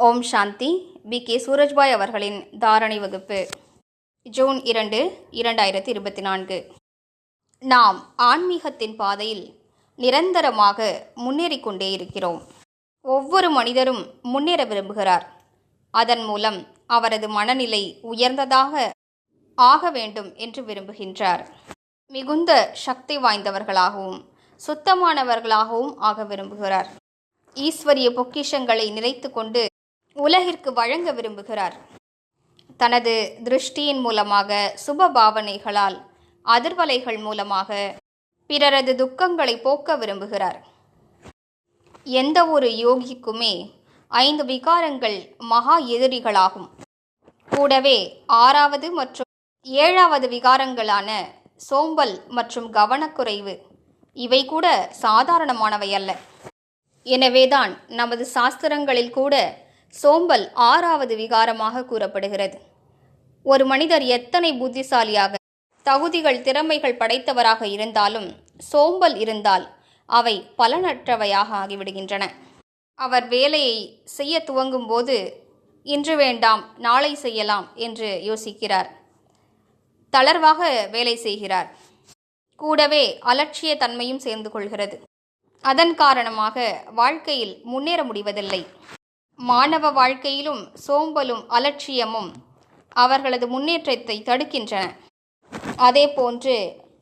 ஓம் சாந்தி. B.K. Surajbhai அவர்களின் தாரணை வகுப்பு, ஜூன் 2, 2024. நாம் ஆன்மீகத்தின் பாதையில் நிரந்தரமாக முன்னேறிக் கொண்டே இருக்கிறோம். ஒவ்வொரு மனிதரும் முன்னேற விரும்புகிறார். அதன் மூலம் அவரது மனநிலை உயர்ந்ததாக ஆக வேண்டும் என்று விரும்புகின்றார். மிகுந்த சக்தி வாய்ந்தவர்களாகவும் சுத்தமானவர்களாகவும் ஆக விரும்புகிறார். ஈஸ்வரிய பொக்கிஷங்களை நிறைத்து கொண்டு உலகிற்கு வழங்க விரும்புகிறார். தனது திருஷ்டியின் மூலமாக, சுப பாவனைகளால், அதிர்வலைகள் மூலமாக பிறரது துக்கங்களை போக்க விரும்புகிறார். எந்த ஒரு யோகிக்குமே 5 விகாரங்கள் மகா எதிரிகளாகும். கூடவே 6வது மற்றும் 7வது விகாரங்களான சோம்பல் மற்றும் கவனக்குறைவு இவை கூட சாதாரணமானவை அல்ல. எனவேதான் நமது சாஸ்திரங்களில் கூட சோம்பல் 6வது விகாரமாக கூறப்படுகிறது. ஒரு மனிதர் எத்தனை புத்திசாலியாக, தகுதிகள், திறமைகள் படைத்தவராக இருந்தாலும் சோம்பல் இருந்தால் அவை பலனற்றவையாக ஆகிவிடுகின்றன. அவர் வேலையை செய்ய துவங்கும் போது இன்று வேண்டாம், நாளை செய்யலாம் என்று யோசிக்கிறார். தளர்வாக வேலை செய்கிறார். கூடவே அலட்சிய தன்மையும் சேர்ந்து கொள்கிறது. அதன் காரணமாக வாழ்க்கையில் முன்னேற முடிவதில்லை. மாணவ வாழ்க்கையிலும் சோம்பலும் அலட்சியமும் அவர்களது முன்னேற்றத்தை தடுக்கின்றன. அதே போன்று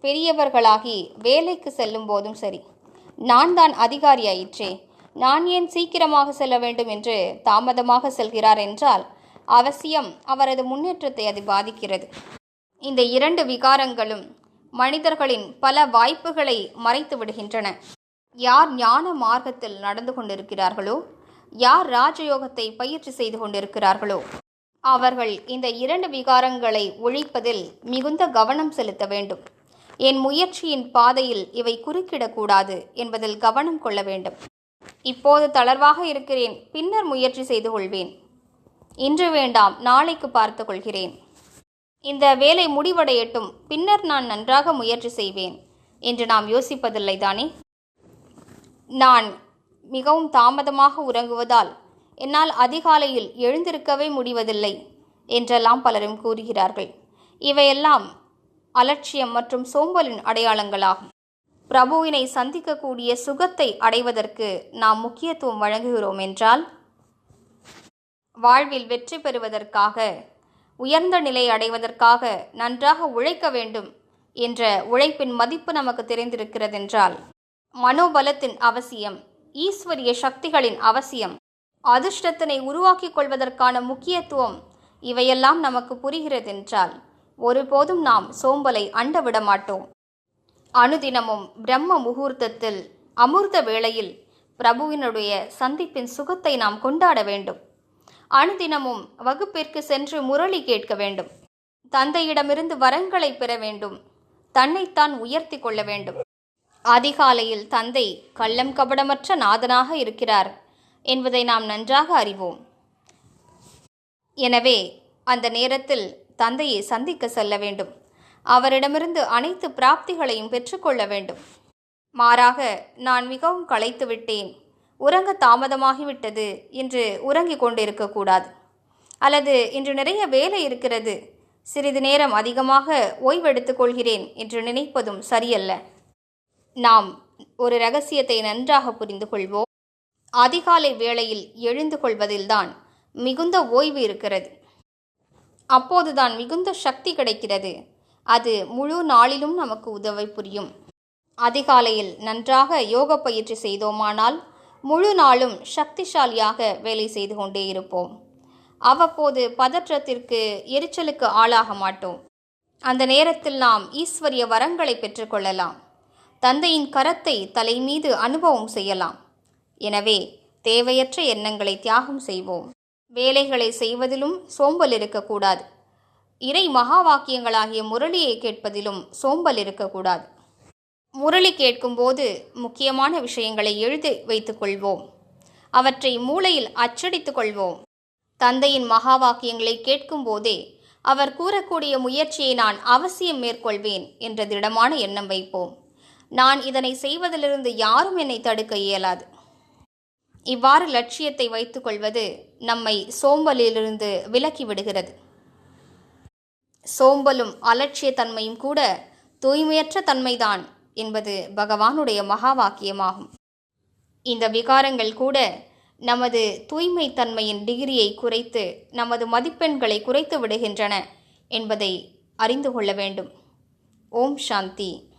பெரியவர்களாகி வேலைக்கு செல்லும் போதும் சரி, நான் தான் அதிகாரியாயிற்றே, நான் ஏன் சீக்கிரமாக செல்ல வேண்டும் என்று தாமதமாக செல்கிறார் என்றால் அவசியம் அவரது முன்னேற்றத்தை அது பாதிக்கிறது. இந்த 2 விகாரங்களும் மனிதர்களின் பல வாய்ப்புகளை மறைத்து விடுகின்றன. யார் ஞான மார்க்கத்தில் நடந்து கொண்டிருக்கிறார்களோ, யார் ராஜயோகத்தை பயிற்சி செய்து கொண்டிருக்கிறார்களோ அவர்கள் இந்த 2 விகாரங்களை ஒழிப்பதில் மிகுந்த கவனம் செலுத்த வேண்டும். என் முயற்சியின் பாதையில் இவை குறுக்கிடக்கூடாது என்பதில் கவனம் கொள்ள வேண்டும். இப்போது தளர்வாக இருக்கிறேன், பின்னர் முயற்சி செய்து கொள்வேன். இன்று வேண்டாம், நாளைக்கு பார்த்து கொள்கிறேன். இந்த வேலை முடிவடையட்டும், பின்னர் நான் நன்றாக முயற்சி செய்வேன் என்று நாம் யோசிப்பதில்லை தானே? நான் மிகவும் தாமதமாக உறங்குவதால் என்னால் அதிகாலையில் எழுந்திருக்கவே முடிவதில்லை என்றெல்லாம் பலரும் கூறுகிறார்கள். இவையெல்லாம் அலட்சியம் மற்றும் சோம்பலின் அடையாளங்களாகும். பிரபுவினை சந்திக்கக்கூடிய சுகத்தை அடைவதற்கு நாம் முக்கியத்துவம் வழங்குகிறோம் என்றால், வாழ்வில் வெற்றி பெறுவதற்காக, உயர்ந்த நிலை அடைவதற்காக நன்றாக உழைக்க வேண்டும் என்ற உழைப்பின் மதிப்பு நமக்கு தெரிந்திருக்கிறதென்றால், மனோபலத்தின் அவசியம், ஈஸ்வரிய சக்திகளின் அவசியம், அதிர்ஷ்டத்தினை உருவாக்கிக் கொள்வதற்கான முக்கியத்துவம் இவையெல்லாம் நமக்கு புரிகிறதென்றால் ஒருபோதும் நாம் சோம்பலை அண்ட விட மாட்டோம். அனுதினமும் பிரம்ம முகூர்த்தத்தில், அமிர்த வேளையில் பிரபுவினுடைய சந்திப்பின் சுகத்தை நாம் கொண்டாட வேண்டும். அனுதினமும் வகுப்பிற்கு சென்று முரளி கேட்க வேண்டும். தந்தையிடமிருந்து வரங்களை பெற வேண்டும். தன்னைத்தான் உயர்த்தி கொள்ள வேண்டும். அதிகாலையில் தந்தை கள்ளம் கபடமற்ற நாதனாக இருக்கிறார் என்பதை நாம் நன்றாக அறிவோம். எனவே அந்த நேரத்தில் தந்தையை சந்திக்க செல்ல வேண்டும். அவரிடமிருந்து அனைத்து பிராப்திகளையும் பெற்றுக்கொள்ள வேண்டும். மாறாக, நான் மிகவும் களைத்து விட்டேன், உறங்க தாமதமாகிவிட்டது என்று உறங்கிக் கொண்டு இருக்கக்கூடாது. அல்லது இன்று நிறைய வேலை இருக்கிறது, சிறிது நேரம் அதிகமாக ஓய்வெடுத்துக் கொள்கிறேன் என்று நினைப்பதும் சரியல்ல. நாம் ஒரு இரகசியத்தை நன்றாக புரிந்து கொள்வோம். அதிகாலை வேளையில் எழுந்து கொள்வதில்தான் மிகுந்த ஓய்வு இருக்கிறது. அப்போதுதான் மிகுந்த சக்தி கிடைக்கிறது. அது முழு நாளிலும் நமக்கு உதவி புரியும். அதிகாலையில் நன்றாக யோக பயிற்சி செய்தோமானால் முழு நாளும் சக்திசாலியாக வேலை செய்து கொண்டே இருப்போம். அவ்வப்போது பதற்றத்திற்கு, எரிச்சலுக்கு ஆளாக மாட்டோம். அந்த நேரத்தில் நாம் ஈஸ்வரிய வரங்களை பெற்றுக்கொள்ளலாம். தந்தையின் கரத்தை தலை மீது அனுபவம் செய்யலாம். எனவே தேவையற்ற எண்ணங்களை தியாகம் செய்வோம். வேலைகளை செய்வதிலும் சோம்பல் இருக்கக்கூடாது. இறை மகா வாக்கியங்களாகிய முரளியை கேட்பதிலும் சோம்பல் இருக்கக்கூடாது. முரளி கேட்கும்போது முக்கியமான விஷயங்களை எழுதி வைத்துக் கொள்வோம். அவற்றை மூளையில் அச்சடித்துக் கொள்வோம். தந்தையின் மகா வாக்கியங்களை கேட்கும் போதே அவர் கூறக்கூடிய முயற்சியை நான் அவசியம் மேற்கொள்வேன் என்ற திடமான எண்ணம் வைப்போம். நான் இதனை செய்வதிலிருந்து யாரும் என்னை தடுக்க இயலாது. இவ்வாறு லட்சியத்தை வைத்துக்கொள்வது நம்மை சோம்பலிலிருந்து விலக்கி விடுகிறது. சோம்பலும் அலட்சிய தன்மையும் கூட தூய்மையற்ற தன்மைதான் என்பது பகவானுடைய மகா வாக்கியமாகும். இந்த விகாரங்கள் கூட நமது தூய்மை தன்மையின் டிகிரியை குறைத்து நமது மதிப்பெண்களை குறைத்து விடுகின்றன என்பதை அறிந்து கொள்ள வேண்டும். ஓம் சாந்தி.